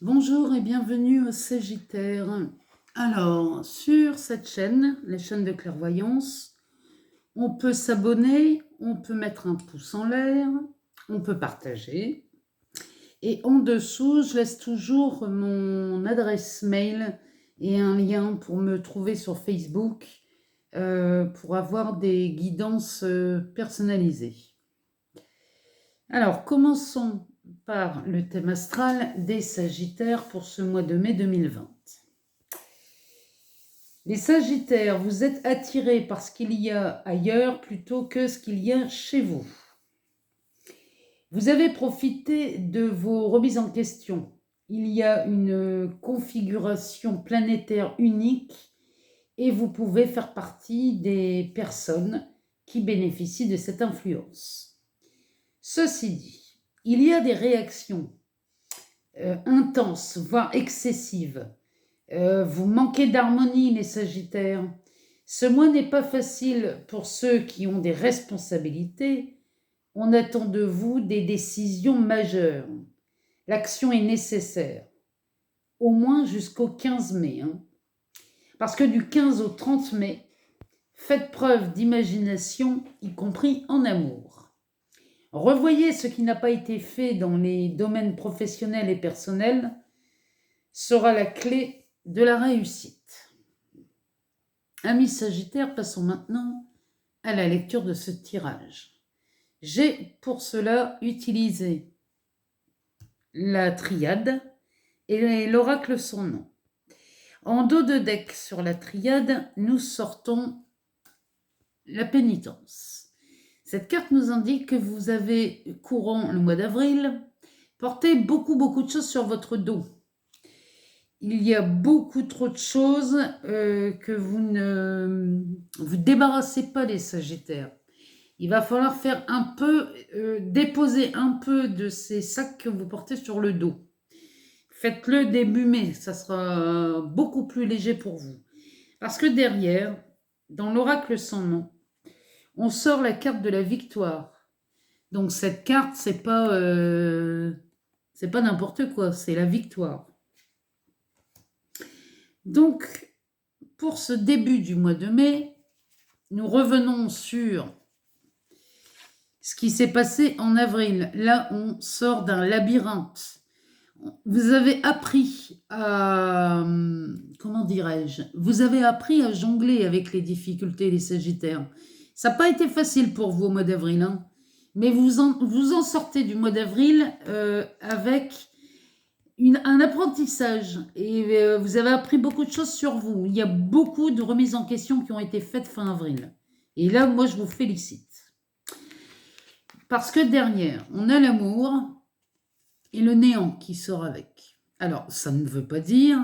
Bonjour et bienvenue au Sagittaire. Alors, sur cette chaîne, les chaînes de clairvoyance, on peut s'abonner, on peut mettre un pouce en l'air, on peut partager. Et en dessous, je laisse toujours mon adresse mail et un lien pour me trouver sur Facebook pour avoir des guidances personnalisées. Alors, commençons par le thème astral des Sagittaires pour ce mois de mai 2020. Les Sagittaires, vous êtes attirés par ce qu'il y a ailleurs plutôt que ce qu'il y a chez vous. Vous avez profité de vos remises en question. Il y a une configuration planétaire unique et vous pouvez faire partie des personnes qui bénéficient de cette influence. Ceci dit, il y a des réactions intenses, voire excessives. Vous manquez d'harmonie, les Sagittaires. Ce mois n'est pas facile pour ceux qui ont des responsabilités. On attend de vous des décisions majeures. L'action est nécessaire, au moins jusqu'au 15 mai. Parce que du 15 au 30 mai, faites preuve d'imagination, y compris en amour. Revoyez ce qui n'a pas été fait dans les domaines professionnels et personnels sera la clé de la réussite. Amis Sagittaires, passons maintenant à la lecture de ce tirage. J'ai pour cela utilisé la triade et l'oracle son nom. En dos de deck sur la triade, nous sortons la pénitence. Cette carte nous indique que vous avez, courant le mois d'avril, porté beaucoup de choses sur votre dos. Il y a beaucoup trop de choses que vous ne vous débarrassez pas, les Sagittaires. Il va falloir faire un peu, déposer un peu de ces sacs que vous portez sur le dos. Faites-le début mai, ça sera beaucoup plus léger pour vous. Parce que derrière, dans l'oracle sans nom, on sort la carte de la victoire. Donc cette carte, c'est pas n'importe quoi, c'est la victoire. Donc, pour ce début du mois de mai, nous revenons sur ce qui s'est passé en avril. Là, on sort d'un labyrinthe. Vous avez appris à... Comment dirais-je? Vous avez appris à jongler avec les difficultés, les Sagittaires. Ça n'a pas été facile pour vous au mois d'avril, mais vous en sortez du mois d'avril avec un apprentissage. Et vous avez appris beaucoup de choses sur vous. Il y a beaucoup de remises en question qui ont été faites fin avril. Et là, moi, je vous félicite. Parce que derrière, on a l'amour et le néant qui sort avec. Alors, ça ne veut pas dire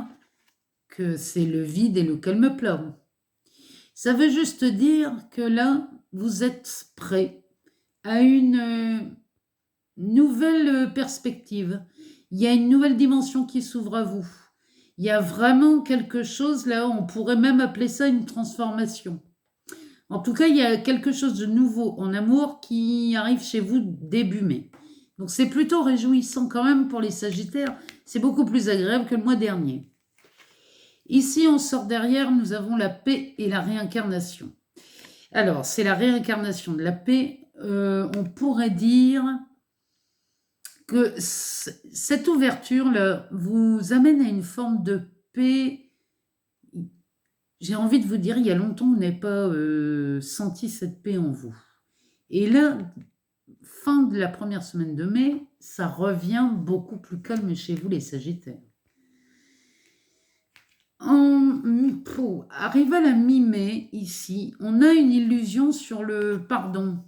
que c'est le vide et le calme plat. Ça veut juste dire que là, vous êtes prêt à une nouvelle perspective. Il y a une nouvelle dimension qui s'ouvre à vous. Il y a vraiment quelque chose, là, on pourrait même appeler ça une transformation. En tout cas, il y a quelque chose de nouveau en amour qui arrive chez vous début mai. Donc c'est plutôt réjouissant quand même pour les Sagittaires. C'est beaucoup plus agréable que le mois dernier. Ici, on sort derrière, nous avons la paix et la réincarnation. Alors, c'est la réincarnation de la paix. On pourrait dire que cette ouverture-là vous amène à une forme de paix. J'ai envie de vous dire, il y a longtemps, on n'a pas senti cette paix en vous. Et là, fin de la première semaine de mai, ça revient beaucoup plus calme chez vous, les Sagittaires. Arrive à la mi-mai, ici, on a une illusion sur le pardon.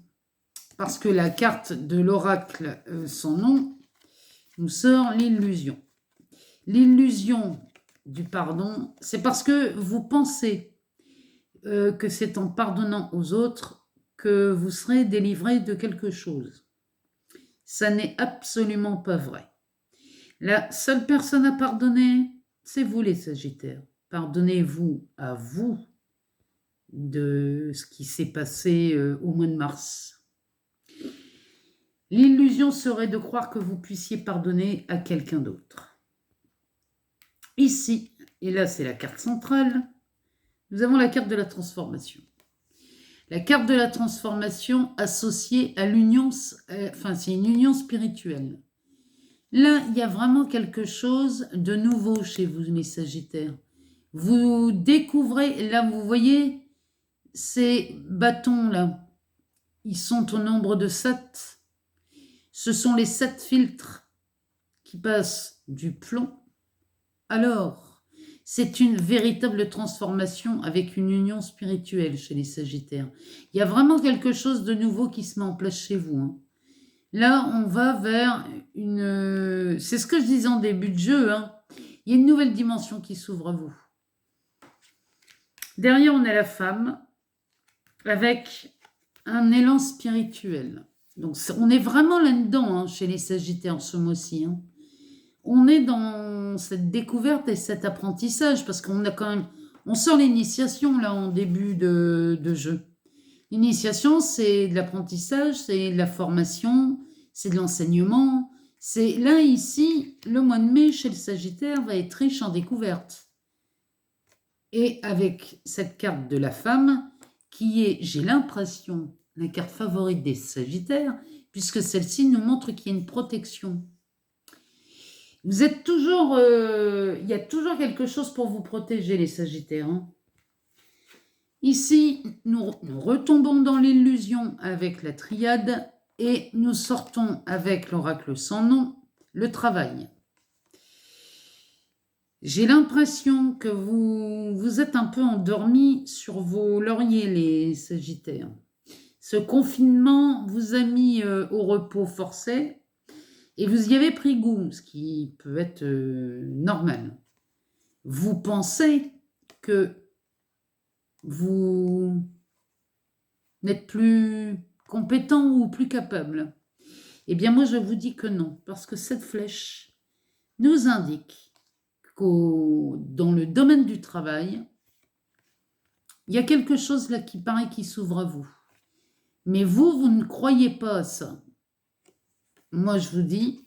Parce que la carte de l'oracle sans nom nous sort l'illusion. L'illusion du pardon, c'est parce que vous pensez que c'est en pardonnant aux autres que vous serez délivré de quelque chose. Ça n'est absolument pas vrai. La seule personne à pardonner, c'est vous, les Sagittaires. Pardonnez-vous à vous de ce qui s'est passé au mois de mars. L'illusion serait de croire que vous puissiez pardonner à quelqu'un d'autre. ici, et là c'est la carte centrale, nous avons la carte de la transformation. La carte de la transformation associée à l'union, enfin c'est une union spirituelle. Là, il y a vraiment quelque chose de nouveau chez vous, les Sagittaires. Vous découvrez, là vous voyez, ces bâtons-là, ils sont au nombre de 7. Ce sont les 7 filtres qui passent du plomb à l'or. C'est une véritable transformation avec une union spirituelle chez les Sagittaires. Il y a vraiment quelque chose de nouveau qui se met en place chez vous. Hein. Là, on va vers une... C'est ce que je disais en début de jeu. Hein. Il y a une nouvelle dimension qui s'ouvre à vous. Derrière, on a la femme avec un élan spirituel. Donc, on est vraiment là-dedans hein, chez les Sagittaires ce mois-ci. Hein. On est dans cette découverte et cet apprentissage parce qu'on a quand même... On sort l'initiation là en début de jeu. L'initiation, c'est de l'apprentissage, c'est de la formation, c'est de l'enseignement. C'est là, ici, le mois de mai chez le Sagittaire va être riche en découvertes. Et avec cette carte de la femme, qui est, j'ai l'impression, la carte favorite des Sagittaires, puisque celle-ci nous montre qu'il y a une protection. Vous êtes toujours... il y a toujours quelque chose pour vous protéger, les Sagittaires. Hein. Ici, nous retombons dans l'illusion avec la triade et nous sortons avec l'oracle sans nom, le travail. J'ai l'impression que vous êtes un peu endormis sur vos lauriers, les Sagittaires. Ce confinement vous a mis au repos forcé et vous y avez pris goût, ce qui peut être normal. Vous pensez que vous n'êtes plus compétent ou plus capable. Eh bien, moi, je vous dis que non, parce que cette flèche nous indique dans le domaine du travail, il y a quelque chose là qui paraît qui s'ouvre à vous. Mais vous ne croyez pas à ça. Moi, je vous dis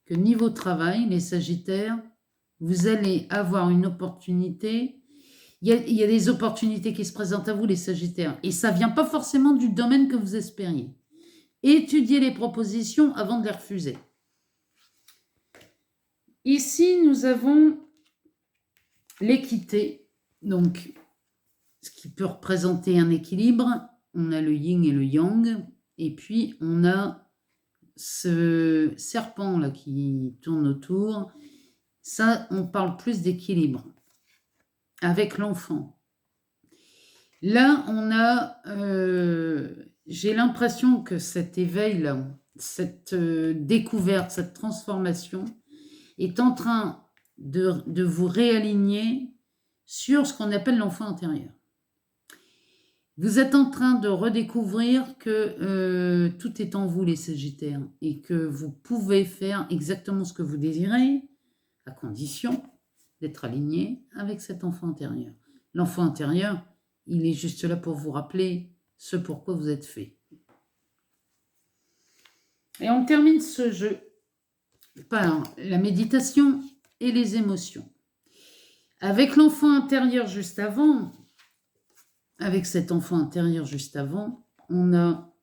que niveau travail, les Sagittaires, vous allez avoir une opportunité. Il y a des opportunités qui se présentent à vous, les Sagittaires. Et ça ne vient pas forcément du domaine que vous espériez. Étudiez les propositions avant de les refuser. Ici, nous avons l'équité. Donc, ce qui peut représenter un équilibre. On a le yin et le yang. Et puis, on a ce serpent-là qui tourne autour. Ça, on parle plus d'équilibre avec l'enfant. Là, on a... j'ai l'impression que cet éveil-là, cette découverte, cette transformation est en train de vous réaligner sur ce qu'on appelle l'enfant intérieur. Vous êtes en train de redécouvrir que tout est en vous, les Sagittaires, et que vous pouvez faire exactement ce que vous désirez, à condition d'être aligné avec cet enfant intérieur. L'enfant intérieur, il est juste là pour vous rappeler ce pourquoi vous êtes fait. Et on termine ce jeu par la méditation et les émotions. Avec l'enfant intérieur juste avant, avec cet enfant intérieur juste avant, on a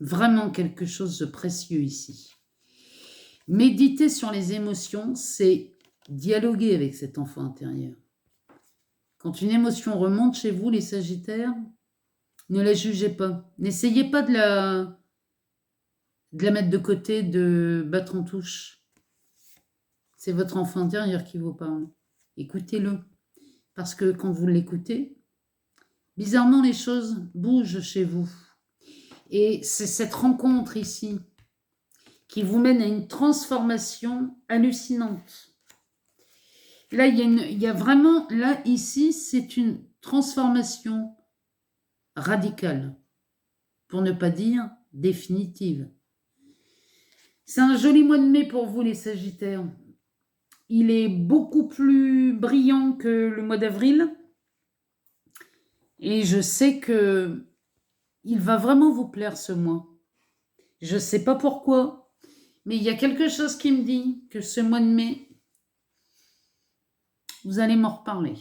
vraiment quelque chose de précieux ici. Méditer sur les émotions, c'est dialoguer avec cet enfant intérieur. Quand une émotion remonte chez vous, les Sagittaires, ne la jugez pas. N'essayez pas de la mettre de côté, de battre en touche. C'est votre enfant intérieur qui vous parle. Écoutez-le. Parce que quand vous l'écoutez, bizarrement, les choses bougent chez vous. Et c'est cette rencontre ici qui vous mène à une transformation hallucinante. Là, il y a vraiment, là, ici, c'est une transformation radicale, pour ne pas dire définitive. C'est un joli mois de mai pour vous, les Sagittaires. Il est beaucoup plus brillant que le mois d'avril. Et je sais que il va vraiment vous plaire ce mois. Je ne sais pas pourquoi, mais il y a quelque chose qui me dit que ce mois de mai, Vous allez m'en reparler.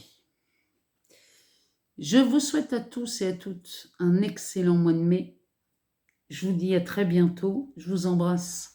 Je vous souhaite à tous et à toutes un excellent mois de mai. Je vous dis à très bientôt. Je vous embrasse.